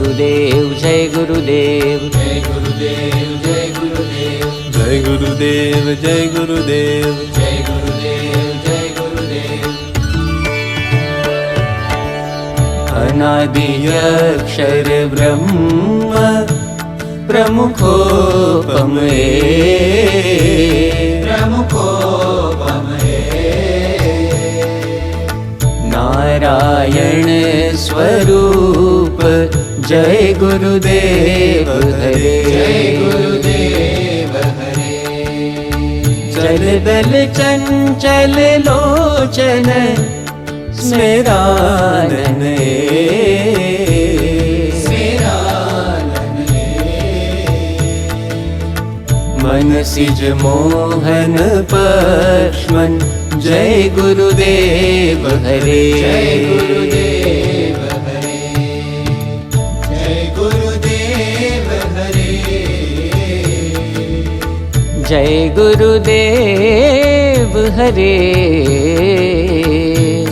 गुरुदेव जय गुरुदेव जय गुरुदेव जय गुरुदेव जय गुरुदेव जय गुरुदेव जय गुरुदेव जय गुरुदेव। अनादि अक्षर ब्रह्म प्रमुखोपम प्रमुखोपम नारायण स्वरूप जय गुरुदेव हरे जय गुरुदेव हरे। चल दल चंचल लोचन स्मेरानन मन सिज मोहन पश्मन जय गुरुदेव हरे जय गुरुदेव हरे जय गुरुदेव हरे जय गुरुदेव हरे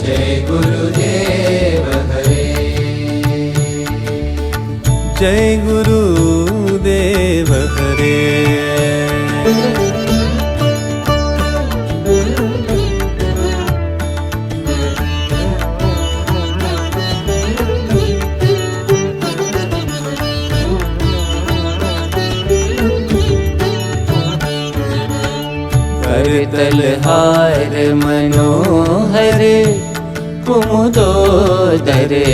जय गुरुदेव हरे जय गुरुदेव हरे। करतल हार मनोहर कुमुदोदरे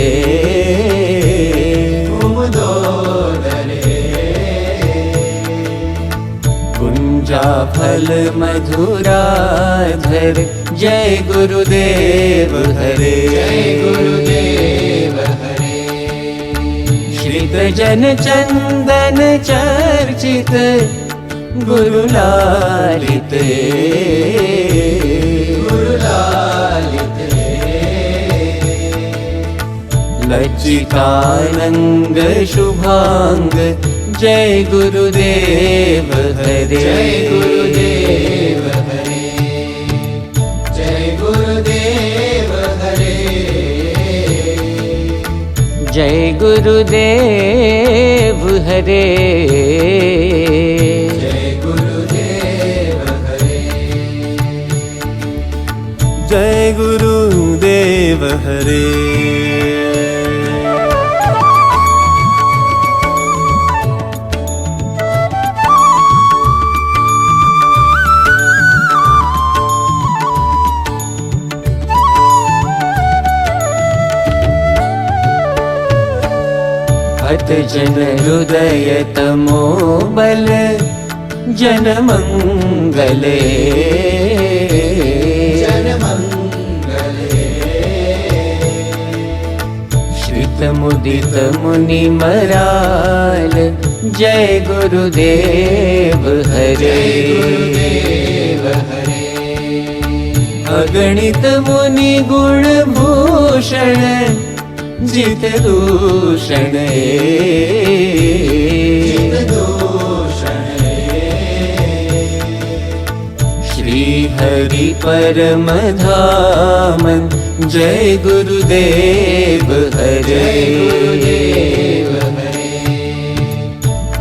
कुमुदोदरे कुंजा फल मधुराधर जय गुरुदेव हरे जय गुरुदेव हरे श्रित जन चंदन चर्चित गुरुलालित गुरुलालित लज्जितानंग शुभांग जय गुरुदेव हरे जय गुरुदेव हरे जय गुरुदेव हरे जय गुरुदेव हरे जय गुरुदेव हरे। हत जन हृदय तमो बल जन मंगले श्रित मुदित मुनि मराल जय गुरुदेव हरे अगणित मुनि गुण भूषण जित दूषण श्री हरि परम धामन जय गुरुदेव हरे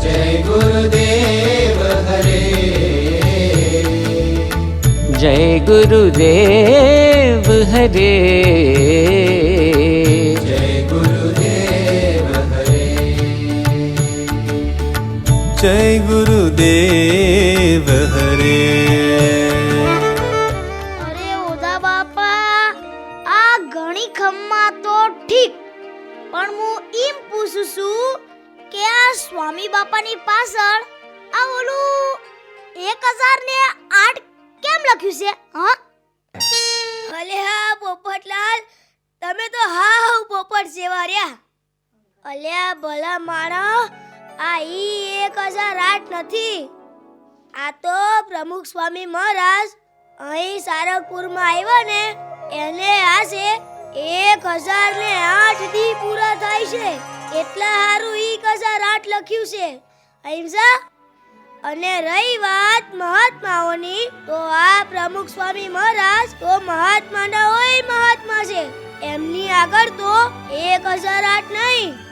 जय गुरुदेव हरे जय गुरुदेव हरे जय गुरुदेव हरे जय गुरुदेव हरे। અરે ઓદા બાપા આ ઘણી ખમ્મા તો ઠીક પણ હું એમ પૂછું છું કે આ સ્વામી બાપાની પાછળ આ ઓલું 1008 કેમ લખ્યું છે હા અલે હા પોપટલાલ તમે તો હાવ પોપટ જેવા રહ્યા અલ્યા ભલા માણો આ ઈ 1008 નથી આ તો પ્રમુખ સ્વામી મહારાજ અહીં સારંગપુરમાં આવ્યા ને એને આજે 1008 દી પૂરા થાય છે એટલા હારું ઈ 1008 લખ્યું છે અહિંસા અને રહી વાત મહાત્માઓની તો આ પ્રમુખ સ્વામી મહારાજ તો મહાત્માના હોય મહાત્મા છે એમની આગળ તો 1008 નહીં